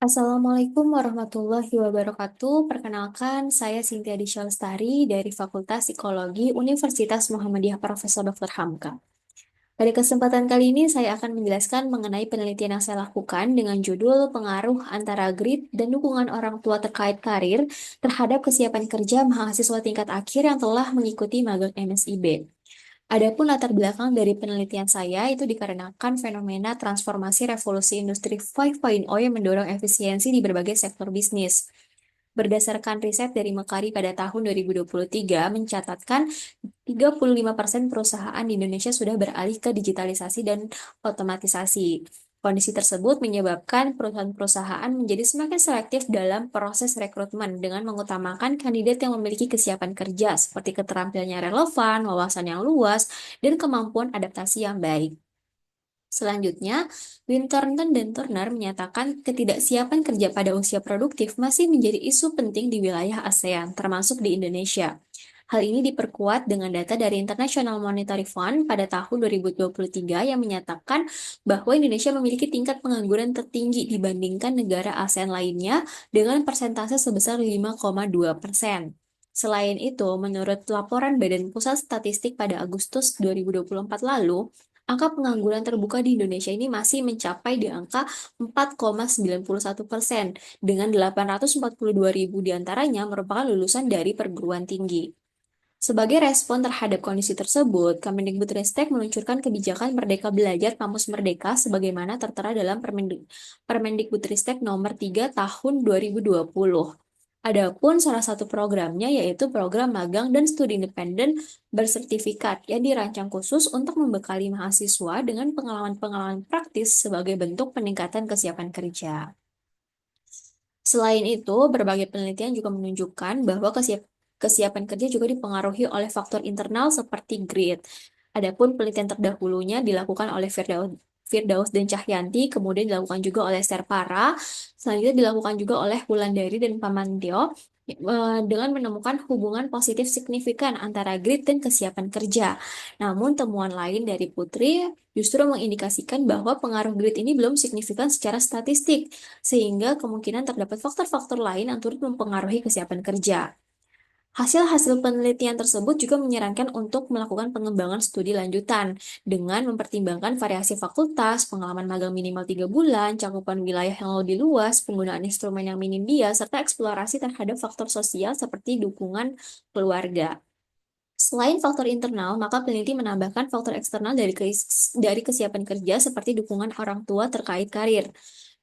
Assalamualaikum warahmatullahi wabarakatuh. Perkenalkan, saya Cynthia Disha Lestari dari Fakultas Psikologi Universitas Muhammadiyah Profesor Dr. Hamka. Pada kesempatan kali ini, saya akan menjelaskan mengenai penelitian yang saya lakukan dengan judul Pengaruh Antara Grit dan Dukungan Orang Tua Terkait Karir terhadap Kesiapan Kerja Mahasiswa Tingkat Akhir yang telah mengikuti magang MSIB. Adapun latar belakang dari penelitian saya itu dikarenakan fenomena transformasi revolusi industri 5.0 yang mendorong efisiensi di berbagai sektor bisnis. Berdasarkan riset dari Mekari pada tahun 2023 mencatatkan 35% perusahaan di Indonesia sudah beralih ke digitalisasi dan otomatisasi. Kondisi tersebut menyebabkan perusahaan-perusahaan menjadi semakin selektif dalam proses rekrutmen dengan mengutamakan kandidat yang memiliki kesiapan kerja seperti keterampilan yang relevan, wawasan yang luas, dan kemampuan adaptasi yang baik. Selanjutnya, Winterton dan Turner menyatakan ketidaksiapan kerja pada usia produktif masih menjadi isu penting di wilayah ASEAN, termasuk di Indonesia. Hal ini diperkuat dengan data dari International Monetary Fund pada tahun 2023 yang menyatakan bahwa Indonesia memiliki tingkat pengangguran tertinggi dibandingkan negara ASEAN lainnya dengan persentase sebesar 5,2%. Selain itu, menurut laporan Badan Pusat Statistik pada Agustus 2024 lalu, angka pengangguran terbuka di Indonesia ini masih mencapai di angka 4,91%, dengan 842 ribu diantaranya merupakan lulusan dari perguruan tinggi. Sebagai respon terhadap kondisi tersebut, Kemendikbudristek meluncurkan kebijakan Merdeka Belajar Kampus Merdeka sebagaimana tertera dalam Permendikbudristek nomor 3 tahun 2020. Adapun salah satu programnya yaitu program magang dan studi independen bersertifikat yang dirancang khusus untuk membekali mahasiswa dengan pengalaman-pengalaman praktis sebagai bentuk peningkatan kesiapan kerja. Selain itu, berbagai penelitian juga menunjukkan bahwa kesiapan kerja juga dipengaruhi oleh faktor internal seperti grit. Adapun penelitian terdahulunya dilakukan oleh Firdaus dan Cahyanti, kemudian dilakukan juga oleh Serpara, selanjutnya dilakukan juga oleh Wulandari dan Pamantio, dengan menemukan hubungan positif signifikan antara grit dan kesiapan kerja. Namun temuan lain dari Putri justru mengindikasikan bahwa pengaruh grit ini belum signifikan secara statistik, sehingga kemungkinan terdapat faktor-faktor lain yang turut mempengaruhi kesiapan kerja. Hasil-hasil penelitian tersebut juga menyarankan untuk melakukan pengembangan studi lanjutan dengan mempertimbangkan variasi fakultas, pengalaman magang minimal 3 bulan, cakupan wilayah yang lebih luas, penggunaan instrumen yang minim bias, serta eksplorasi terhadap faktor sosial seperti dukungan keluarga. Selain faktor internal, maka peneliti menambahkan faktor eksternal dari kesiapan kerja seperti dukungan orang tua terkait karir.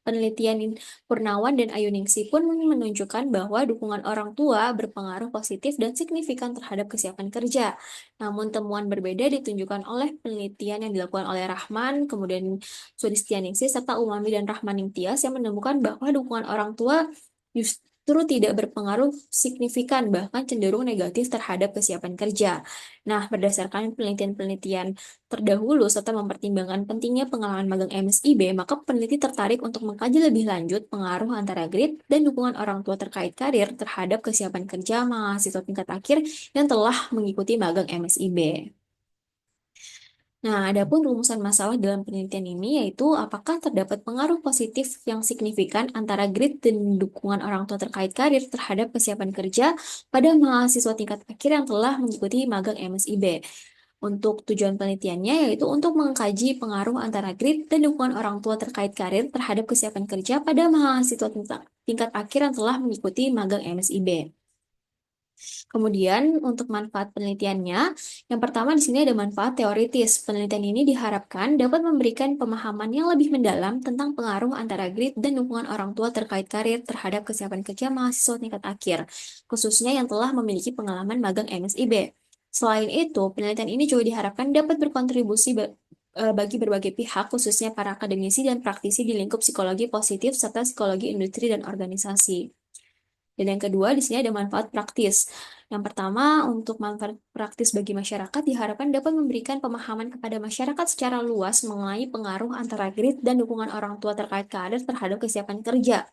Penelitian Purnawan dan Ayuningsi pun menunjukkan bahwa dukungan orang tua berpengaruh positif dan signifikan terhadap kesiapan kerja. Namun temuan berbeda ditunjukkan oleh penelitian yang dilakukan oleh Rahman, kemudian Sulistianingsih, serta Umami dan Rahmaningtyas yang menemukan bahwa dukungan orang tua justru tidak berpengaruh signifikan, bahkan cenderung negatif terhadap kesiapan kerja. Nah, berdasarkan penelitian-penelitian terdahulu serta mempertimbangkan pentingnya pengalaman magang MSIB, maka peneliti tertarik untuk mengkaji lebih lanjut pengaruh antara grit dan dukungan orang tua terkait karir terhadap kesiapan kerja mahasiswa tingkat akhir yang telah mengikuti magang MSIB. Nah, adapun rumusan masalah dalam penelitian ini yaitu apakah terdapat pengaruh positif yang signifikan antara grit dan dukungan orang tua terkait karir terhadap kesiapan kerja pada mahasiswa tingkat akhir yang telah mengikuti magang MSIB. Untuk tujuan penelitiannya yaitu untuk mengkaji pengaruh antara grit dan dukungan orang tua terkait karir terhadap kesiapan kerja pada mahasiswa tingkat akhir yang telah mengikuti magang MSIB. Kemudian untuk manfaat penelitiannya, yang pertama di sini ada manfaat teoritis. Penelitian ini diharapkan dapat memberikan pemahaman yang lebih mendalam tentang pengaruh antara grit dan dukungan orang tua terkait karir terhadap kesiapan kerja mahasiswa tingkat akhir, khususnya yang telah memiliki pengalaman magang MSIB. Selain itu, penelitian ini juga diharapkan dapat berkontribusi bagi berbagai pihak, khususnya para akademisi dan praktisi di lingkup psikologi positif serta psikologi industri dan organisasi. Dan yang kedua, di sini ada manfaat praktis. Yang pertama, untuk manfaat praktis bagi masyarakat diharapkan dapat memberikan pemahaman kepada masyarakat secara luas mengenai pengaruh antara grit dan dukungan orang tua terkait karir terhadap kesiapan kerja.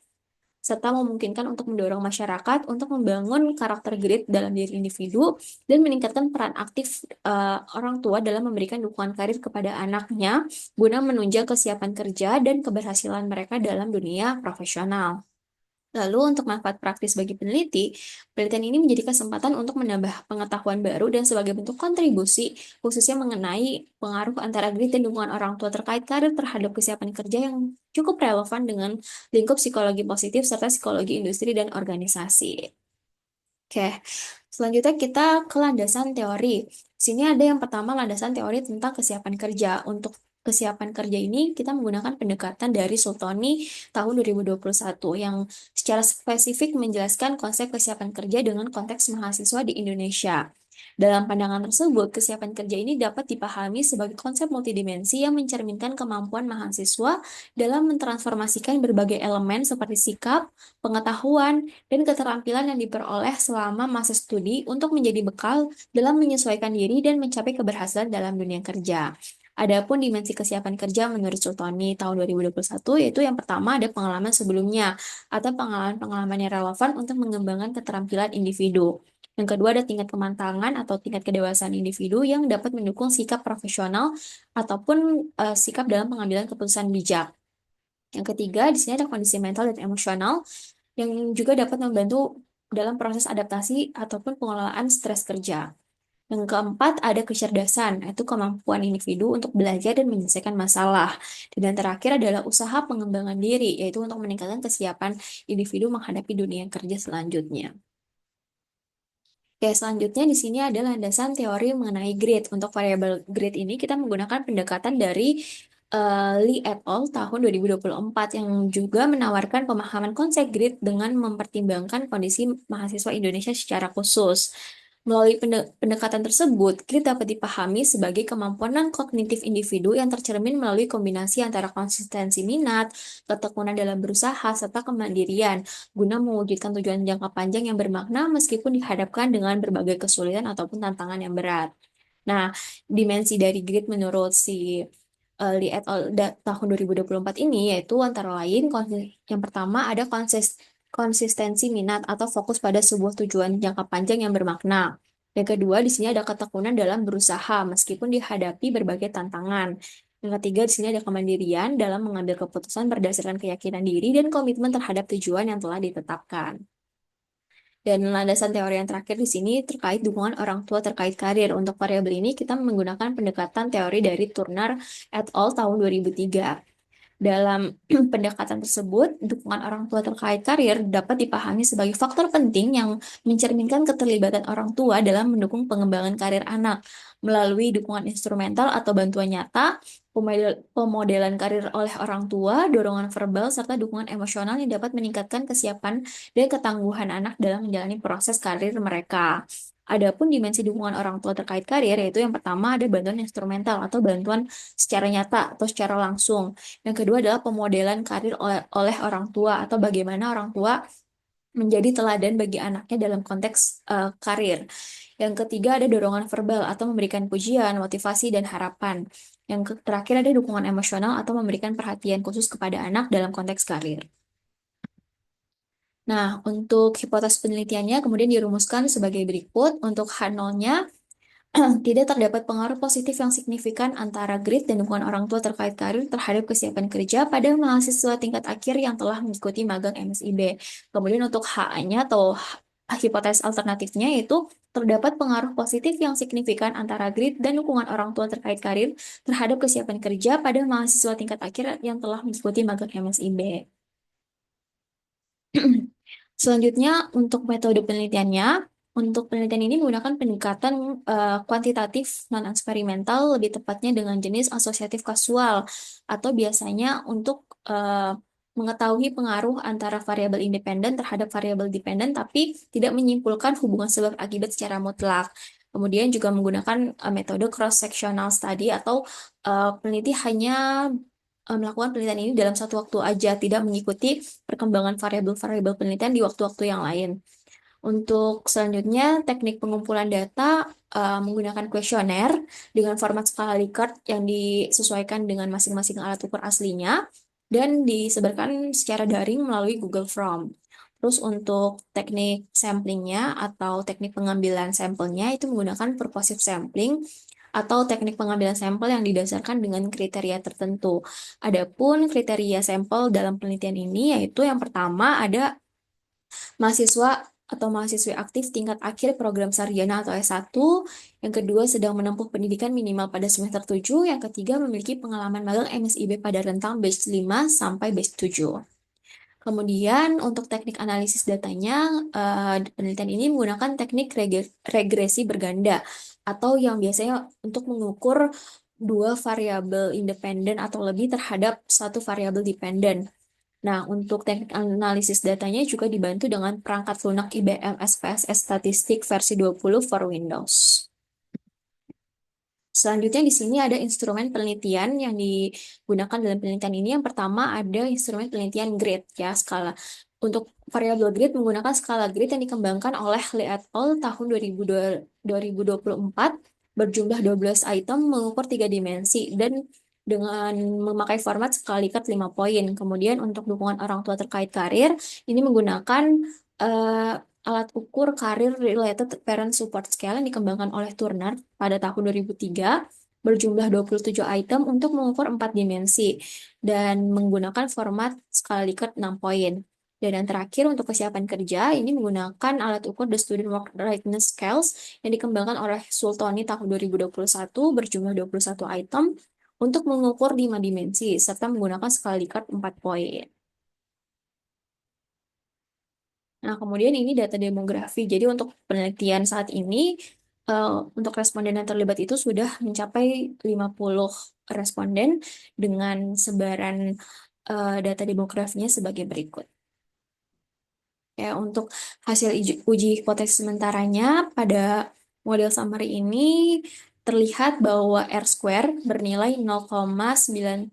serta memungkinkan untuk mendorong masyarakat untuk membangun karakter grit dalam diri individu dan meningkatkan peran aktif orang tua dalam memberikan dukungan karir kepada anaknya guna menunjang kesiapan kerja dan keberhasilan mereka dalam dunia profesional. Lalu untuk manfaat praktis bagi peneliti, penelitian ini menjadi kesempatan untuk menambah pengetahuan baru dan sebagai bentuk kontribusi, khususnya mengenai pengaruh antara grit dan dukungan orang tua terkait karir terhadap kesiapan kerja yang cukup relevan dengan lingkup psikologi positif serta psikologi industri dan organisasi. Oke, selanjutnya kita ke landasan teori. Sini ada yang pertama landasan teori tentang kesiapan kerja. Untuk kesiapan kerja ini kita menggunakan pendekatan dari Sultoni tahun 2021 yang secara spesifik menjelaskan konsep kesiapan kerja dengan konteks mahasiswa di Indonesia. Dalam pandangan tersebut, kesiapan kerja ini dapat dipahami sebagai konsep multidimensi yang mencerminkan kemampuan mahasiswa dalam mentransformasikan berbagai elemen seperti sikap, pengetahuan, dan keterampilan yang diperoleh selama masa studi untuk menjadi bekal dalam menyesuaikan diri dan mencapai keberhasilan dalam dunia kerja. Adapun dimensi kesiapan kerja menurut Sultoni tahun 2021 yaitu yang pertama ada pengalaman sebelumnya atau pengalaman-pengalaman yang relevan untuk mengembangkan keterampilan individu. Yang kedua ada tingkat kematangan atau tingkat kedewasaan individu yang dapat mendukung sikap profesional ataupun sikap dalam pengambilan keputusan bijak. Yang ketiga, di sini ada kondisi mental dan emosional yang juga dapat membantu dalam proses adaptasi ataupun pengelolaan stres kerja. Yang keempat, ada kecerdasan, yaitu kemampuan individu untuk belajar dan menyelesaikan masalah. Dan yang terakhir adalah usaha pengembangan diri, yaitu untuk meningkatkan kesiapan individu menghadapi dunia kerja selanjutnya. Oke, selanjutnya di sini ada landasan teori mengenai grid. Untuk variabel grid ini kita menggunakan pendekatan dari Lee et al. Tahun 2024 yang juga menawarkan pemahaman konsep grid dengan mempertimbangkan kondisi mahasiswa Indonesia secara khusus. Melalui pendekatan tersebut, grid dapat dipahami sebagai kemampuan non-kognitif individu yang tercermin melalui kombinasi antara konsistensi minat, ketekunan dalam berusaha, serta kemandirian guna mewujudkan tujuan jangka panjang yang bermakna meskipun dihadapkan dengan berbagai kesulitan ataupun tantangan yang berat. Nah, dimensi dari grit menurut si Lee et al. Tahun 2024 ini yaitu antara lain yang pertama ada konsistensi minat atau fokus pada sebuah tujuan jangka panjang yang bermakna. Yang kedua, di sini ada ketekunan dalam berusaha meskipun dihadapi berbagai tantangan. Yang ketiga, di sini ada kemandirian dalam mengambil keputusan berdasarkan keyakinan diri dan komitmen terhadap tujuan yang telah ditetapkan. Dan landasan teori yang terakhir di sini terkait dukungan orang tua terkait karir. Untuk variabel ini kita menggunakan pendekatan teori dari Turner et al. Tahun 2003. Dalam pendekatan tersebut, dukungan orang tua terkait karir dapat dipahami sebagai faktor penting yang mencerminkan keterlibatan orang tua dalam mendukung pengembangan karir anak melalui dukungan instrumental atau bantuan nyata, pemodelan karir oleh orang tua, dorongan verbal, serta dukungan emosional yang dapat meningkatkan kesiapan dan ketangguhan anak dalam menjalani proses karir mereka. Adapun dimensi dukungan orang tua terkait karir, yaitu yang pertama ada bantuan instrumental atau bantuan secara nyata atau secara langsung. Yang kedua adalah pemodelan karir oleh orang tua atau bagaimana orang tua menjadi teladan bagi anaknya dalam konteks karir. Yang ketiga ada dorongan verbal atau memberikan pujian, motivasi, dan harapan. Yang terakhir ada dukungan emosional atau memberikan perhatian khusus kepada anak dalam konteks karir. Nah, untuk hipotesis penelitiannya kemudian dirumuskan sebagai berikut. Untuk H0-nya, tidak terdapat pengaruh positif yang signifikan antara grit dan dukungan orang tua terkait karir terhadap kesiapan kerja pada mahasiswa tingkat akhir yang telah mengikuti magang MSIB. Kemudian untuk H-nya atau hipotesis alternatifnya yaitu terdapat pengaruh positif yang signifikan antara grit dan dukungan orang tua terkait karir terhadap kesiapan kerja pada mahasiswa tingkat akhir yang telah mengikuti magang MSIB. Selanjutnya, untuk metode penelitiannya, untuk penelitian ini menggunakan pendekatan kuantitatif non-eksperimental, lebih tepatnya dengan jenis asosiatif kasual, atau biasanya untuk mengetahui pengaruh antara variabel independen terhadap variabel dependen, tapi tidak menyimpulkan hubungan sebab akibat secara mutlak. Kemudian juga menggunakan metode cross-sectional study atau peneliti hanya melakukan penelitian ini dalam satu waktu aja, tidak mengikuti perkembangan variabel-variabel penelitian di waktu-waktu yang lain. Untuk selanjutnya, teknik pengumpulan data menggunakan kuesioner dengan format skala Likert yang disesuaikan dengan masing-masing alat ukur aslinya. dan disebarkan secara daring melalui Google Form. Terus untuk teknik samplingnya atau teknik pengambilan sampelnya itu menggunakan purposive sampling atau teknik pengambilan sampel yang didasarkan dengan kriteria tertentu. Adapun kriteria sampel dalam penelitian ini yaitu yang pertama ada mahasiswa atau mahasiswi aktif tingkat akhir program sarjana atau S1, yang kedua sedang menempuh pendidikan minimal pada semester 7, yang ketiga memiliki pengalaman magang MSIB pada rentang batch 5 sampai batch 7. Kemudian untuk teknik analisis datanya, penelitian ini menggunakan teknik regresi berganda atau yang biasanya untuk mengukur dua variabel independen atau lebih terhadap satu variabel dependen. Nah, untuk teknik analisis datanya juga dibantu dengan perangkat lunak IBM SPSS Statistik versi 20 for Windows. Selanjutnya di sini ada instrumen penelitian yang digunakan dalam penelitian ini. Yang pertama ada instrumen penelitian grid ya, skala. Untuk variabel grid menggunakan skala grid yang dikembangkan oleh Lee et al. Tahun 2024 berjumlah 12 item mengukur 3 dimensi dan dengan memakai format skala Likert 5 poin. Kemudian untuk dukungan orang tua terkait karir, ini menggunakan eh, alat ukur karir related parent support scale yang dikembangkan oleh Turner pada tahun 2003 berjumlah 27 item untuk mengukur 4 dimensi dan menggunakan format skala Likert 6 poin. Dan yang terakhir untuk kesiapan kerja, ini menggunakan alat ukur The Student Work Readiness Scales yang dikembangkan oleh Sultoni tahun 2021 berjumlah 21 item untuk mengukur 5 dimensi serta menggunakan skala Likert 4 poin. Nah, kemudian ini data demografi. Jadi untuk penelitian saat ini, untuk responden yang terlibat itu sudah mencapai 50 responden dengan sebaran data demografinya sebagai berikut. Ya, untuk hasil uji hipotesis sementaranya pada model summary ini terlihat bahwa R square bernilai 0,939,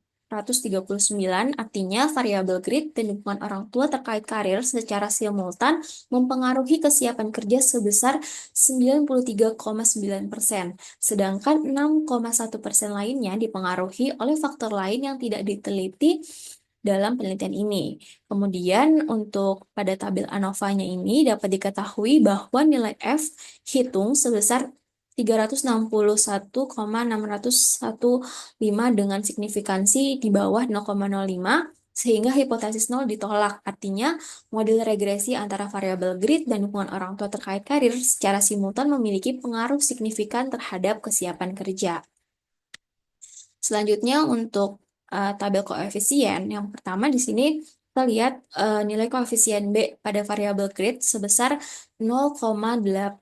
artinya variabel grid dan dukungan orang tua terkait karir secara simultan mempengaruhi kesiapan kerja sebesar 93,9%, sedangkan 6,1% lainnya dipengaruhi oleh faktor lain yang tidak diteliti dalam penelitian ini. Kemudian untuk pada tabel ANOVA-nya ini dapat diketahui bahwa nilai F hitung sebesar 361,615 dengan signifikansi di bawah 0,05 sehingga hipotesis 0 ditolak. Artinya model regresi antara variabel grid dan dukungan orang tua terkait karir secara simultan memiliki pengaruh signifikan terhadap kesiapan kerja. Selanjutnya untuk tabel koefisien, yang pertama di sini kita lihat nilai koefisien B pada variabel grade sebesar 0,894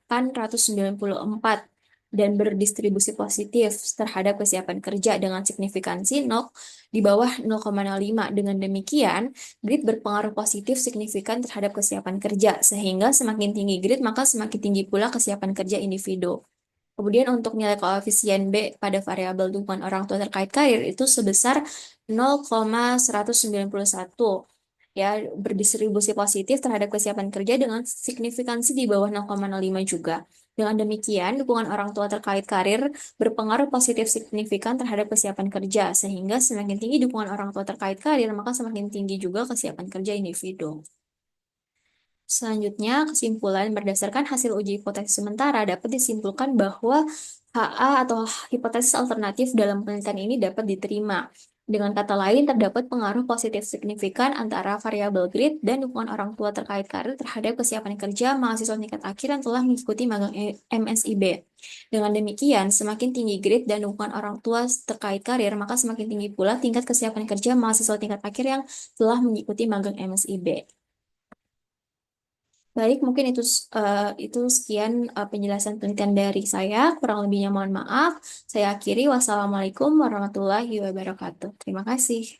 dan berdistribusi positif terhadap kesiapan kerja dengan signifikansi 0 di bawah 0,05. Dengan demikian, grid berpengaruh positif signifikan terhadap kesiapan kerja, sehingga semakin tinggi grid maka semakin tinggi pula kesiapan kerja individu. Kemudian untuk nilai koefisien B pada variabel dukungan orang tua terkait karir itu sebesar 0,191 ya, berdistribusi positif terhadap kesiapan kerja dengan signifikansi di bawah 0,05 juga. Dengan demikian, dukungan orang tua terkait karir berpengaruh positif signifikan terhadap kesiapan kerja, sehingga semakin tinggi dukungan orang tua terkait karir, maka semakin tinggi juga kesiapan kerja individu. Selanjutnya, kesimpulan berdasarkan hasil uji hipotesis sementara dapat disimpulkan bahwa HA atau hipotesis alternatif dalam penelitian ini dapat diterima. Dengan kata lain, terdapat pengaruh positif signifikan antara variabel grid dan dukungan orang tua terkait karir terhadap kesiapan kerja mahasiswa tingkat akhir yang telah mengikuti magang MSIB. Dengan demikian, semakin tinggi grid dan dukungan orang tua terkait karir, maka semakin tinggi pula tingkat kesiapan kerja mahasiswa tingkat akhir yang telah mengikuti magang MSIB. Baik, mungkin itu sekian penjelasan penelitian dari saya. Kurang lebihnya mohon maaf. Saya akhiri. Wassalamualaikum warahmatullahi wabarakatuh. Terima kasih.